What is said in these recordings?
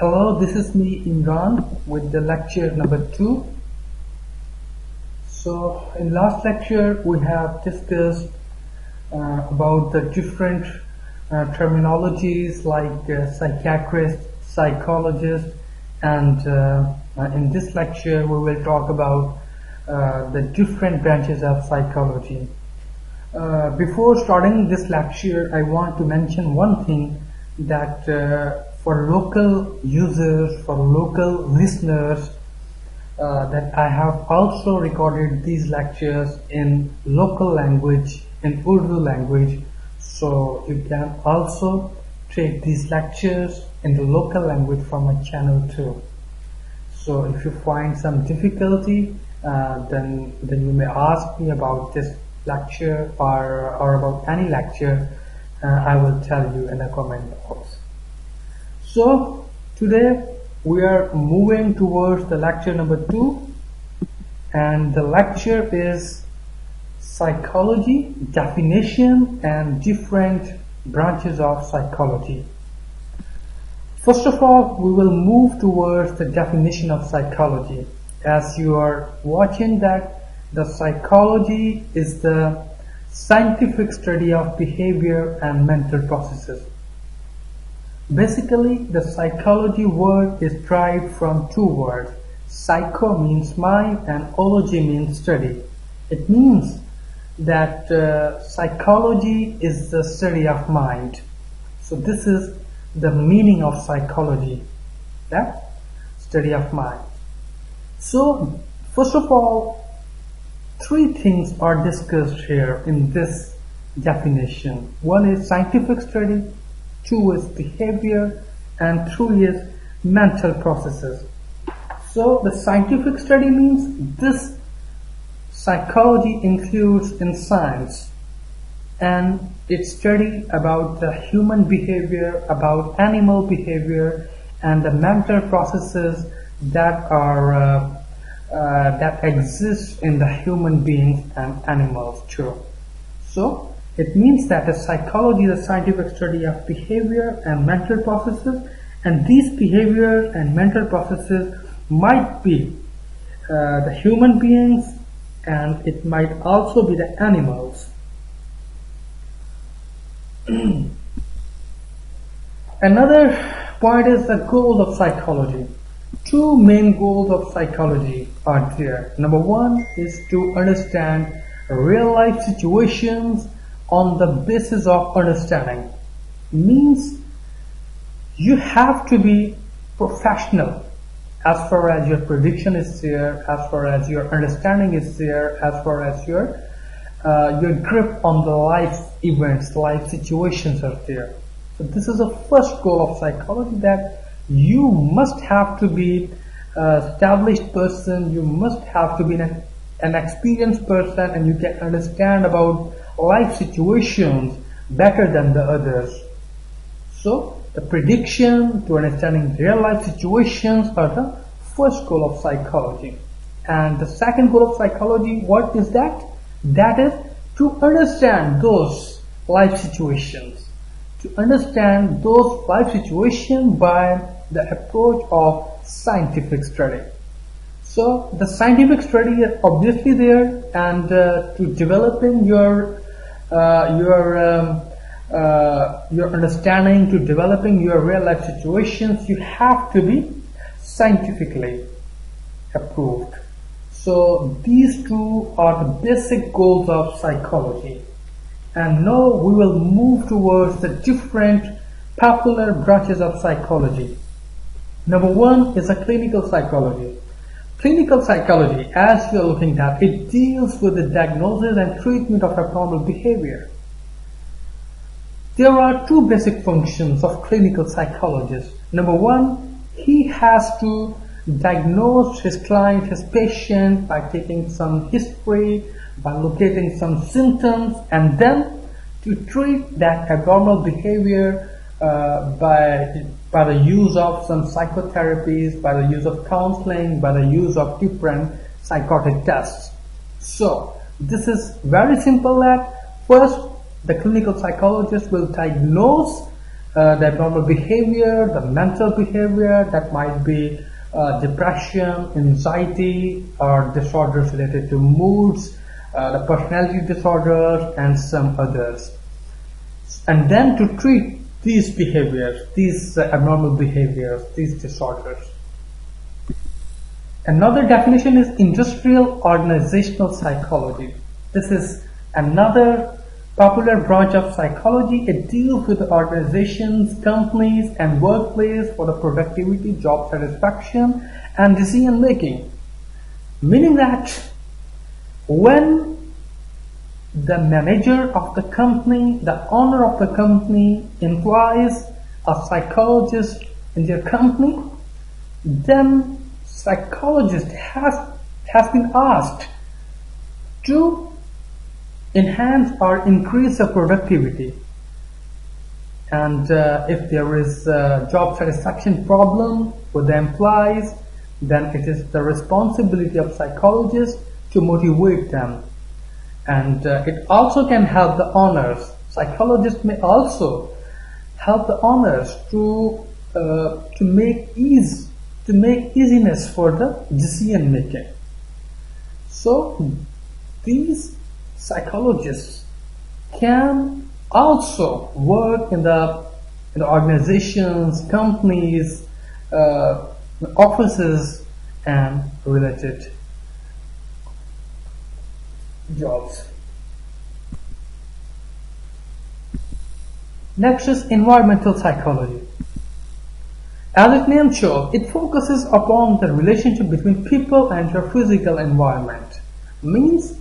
Hello, this is me Imran with the lecture number 2. So in last lecture we have discussed about the different terminologies like psychiatrist, psychologist, and in this lecture we will talk about the different branches of psychology. Before starting this lecture, I want to mention one thing that for local users, for local listeners, that I have also recorded these lectures in local language, in Urdu language, so you can also take these lectures in the local language from my channel too. So if you find some difficulty, then you may ask me about this lecture or about any lecture. I will tell you in the comment box. So today we are moving towards the lecture number 2, and the lecture is psychology, definition and different branches of psychology. First of all, we will move towards the definition of psychology. As you are watching that, the psychology is the scientific study of behavior and mental processes. Basically, the psychology word is derived from two words. Psycho means mind and ology means study. It means that psychology is the study of mind. So this is the meaning of psychology, that study of mind. So first of all, three things are discussed here in this definition. One is scientific study, two is behavior, and three is mental processes. So the scientific study means this psychology includes in science, and it study about the human behavior, about animal behavior, and the mental processes that are that exist in the human beings and animals too. So it means that the psychology is a scientific study of behavior and mental processes, and these behaviors and mental processes might be the human beings, and it might also be the animals. Another point is the goals of psychology. Two main goals of psychology are there. Number one is to understand real life situations on the basis of understanding. Means you have to be professional as far as your prediction is there, as far as your understanding is there, as far as your grip on the life events, life situations are there. So this is the first goal of psychology, that you must have to be an established person, you must have to be an experienced person, and you can understand about life situations better than the others. So the prediction to understanding real life situations are the first goal of psychology. And the second goal of psychology, what is that? That is to understand those life situations. To understand those life situations by the approach of scientific study. So the scientific study is obviously there, and to developing your understanding, to developing your real life situations, you have to be scientifically approved. So these two are the basic goals of psychology. And now we will move towards the different popular branches of psychology. Number one is a clinical psychology. Clinical psychology, as you are looking at, it deals with the diagnosis and treatment of abnormal behavior. There are two basic functions of clinical psychologist. Number one, he has to diagnose his client, his patient, by taking some history, by locating some symptoms, and then to treat that abnormal behavior by the use of some psychotherapies, by the use of counseling, by the use of different psychotic tests. So this is very simple, that first the clinical psychologist will diagnose the abnormal behavior, the mental behavior that might be depression, anxiety, or disorders related to moods, the personality disorders, and some others. And then to treat these behaviors, these abnormal behaviors, these disorders. Another definition is industrial organizational psychology. This is another popular branch of psychology. It deals with organizations, companies, and workplace for the productivity, job satisfaction, and decision making. Meaning that when the manager of the company, the owner of the company employs a psychologist in their company, then psychologist has been asked to enhance or increase the productivity. And if there is a job satisfaction problem with the employees, then it is the responsibility of psychologists to motivate them. And it also can help the owners. Psychologists may also help the owners to make easiness for the decision making. So these psychologists can also work in the organizations, companies, offices, and related jobs. Next is environmental psychology. As its name shows, it focuses upon the relationship between people and their physical environment. Means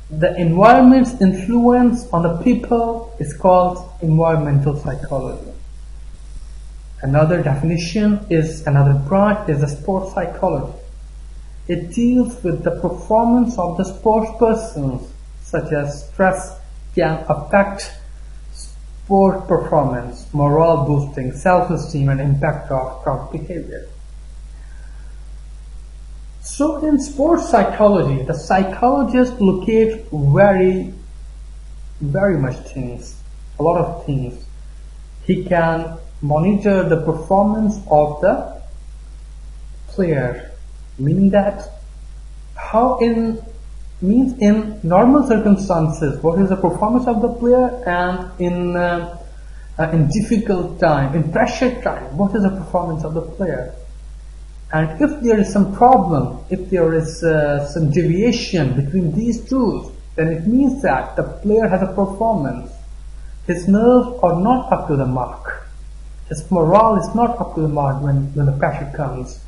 the environment's influence on the people is called environmental psychology. Another definition is, another branch is the sports psychology. It deals with the performance of the sports persons, such as stress can affect sport performance, morale boosting, self-esteem, and impact of crowd behavior. So in sports psychology, the psychologist locates very much things, a lot of things. He can monitor the performance of the player, meaning that in normal circumstances, what is the performance of the player, and in difficult time, in pressure time, what is the performance of the player. And if there is some problem, if there is some deviation between these two, then it means that the player has a performance. His nerves are not up to the mark. His morale is not up to the mark when the pressure comes.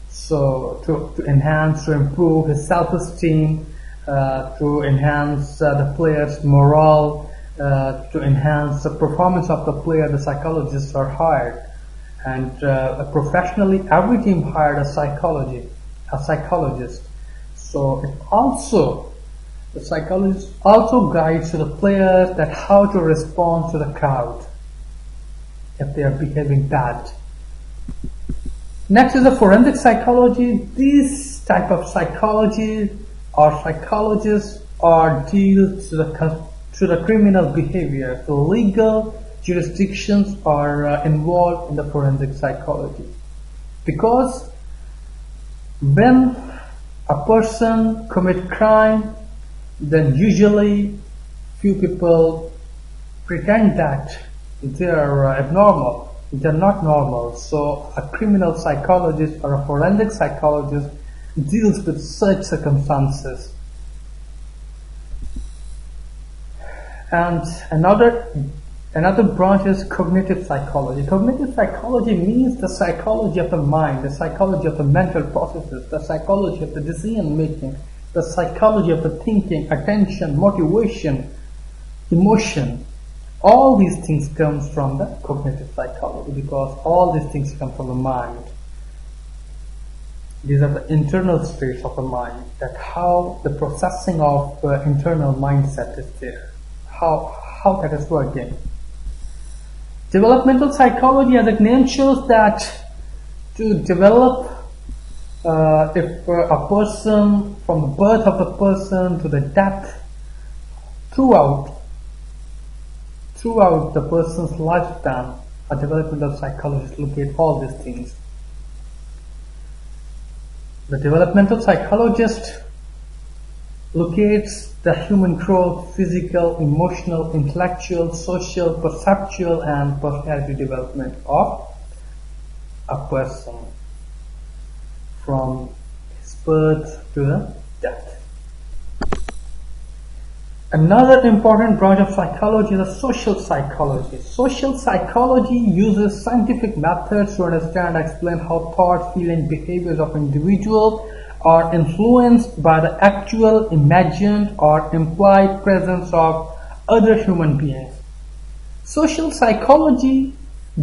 So to enhance, to improve his self-esteem, to enhance the player's morale, to enhance the performance of the player, the psychologists are hired. And professionally, every team hired a psychologist. So the psychologist also guides to the players that how to respond to the crowd if they are behaving bad. Next is the forensic psychology. These type of psychology or psychologists are deal to the criminal behavior. The legal jurisdictions are involved in the forensic psychology, because when a person commits crime, then usually few people pretend that they are abnormal. They're not normal. So a criminal psychologist or a forensic psychologist deals with such circumstances. And another branch is cognitive psychology. Cognitive psychology means the psychology of the mind, the psychology of the mental processes, the psychology of the decision making, the psychology of the thinking, attention, motivation, emotion. All these things comes from the cognitive psychology, because all these things come from the mind. These are the internal states of the mind, that how the processing of internal mindset is there, how that is working. Developmental psychology, as its name shows, that to develop, if a person, from the birth of the person to the death, throughout throughout the person's lifetime, a developmental psychologist look at all these things. The developmental psychologist locates the human growth, physical, emotional, intellectual, social, perceptual, and personality development of a person from his birth to the death. Another important branch of psychology is the social psychology. Social psychology uses scientific methods to understand and explain how thoughts, feelings, behaviors of individuals are influenced by the actual, imagined, or implied presence of other human beings. Social psychology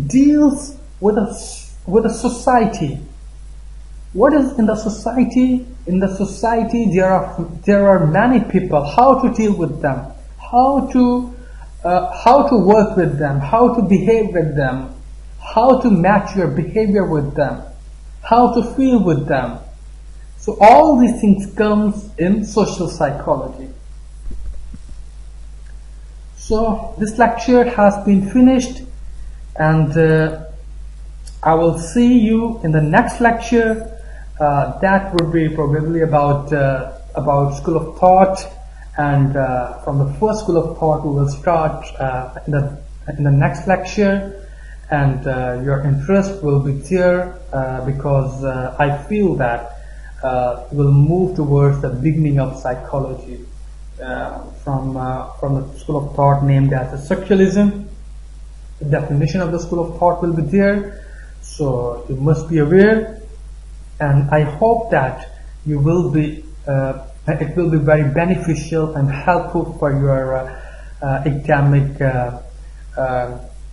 deals with a society. What is in the society? In the society, there are many people. How to deal with them? How to work with them? How to behave with them? How to match your behavior with them? How to feel with them? So all these things comes in social psychology. So this lecture has been finished, and I will see you in the next lecture. That would be probably about school of thought, and from the first school of thought we will start in the next lecture, and your interest will be there because I feel that we'll move towards the beginning of psychology from the school of thought named as structuralism. The definition of the school of thought will be there, so you must be aware. And I hope that you will be, it will be very beneficial and helpful for your academic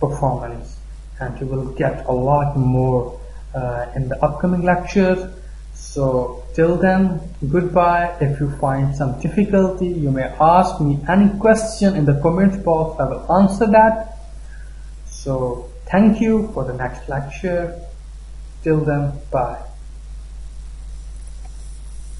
performance, and you will get a lot more in the upcoming lectures. So till then, goodbye. If you find some difficulty, you may ask me any question in the comments box. I will answer that. So thank you for the next lecture. Till then, bye.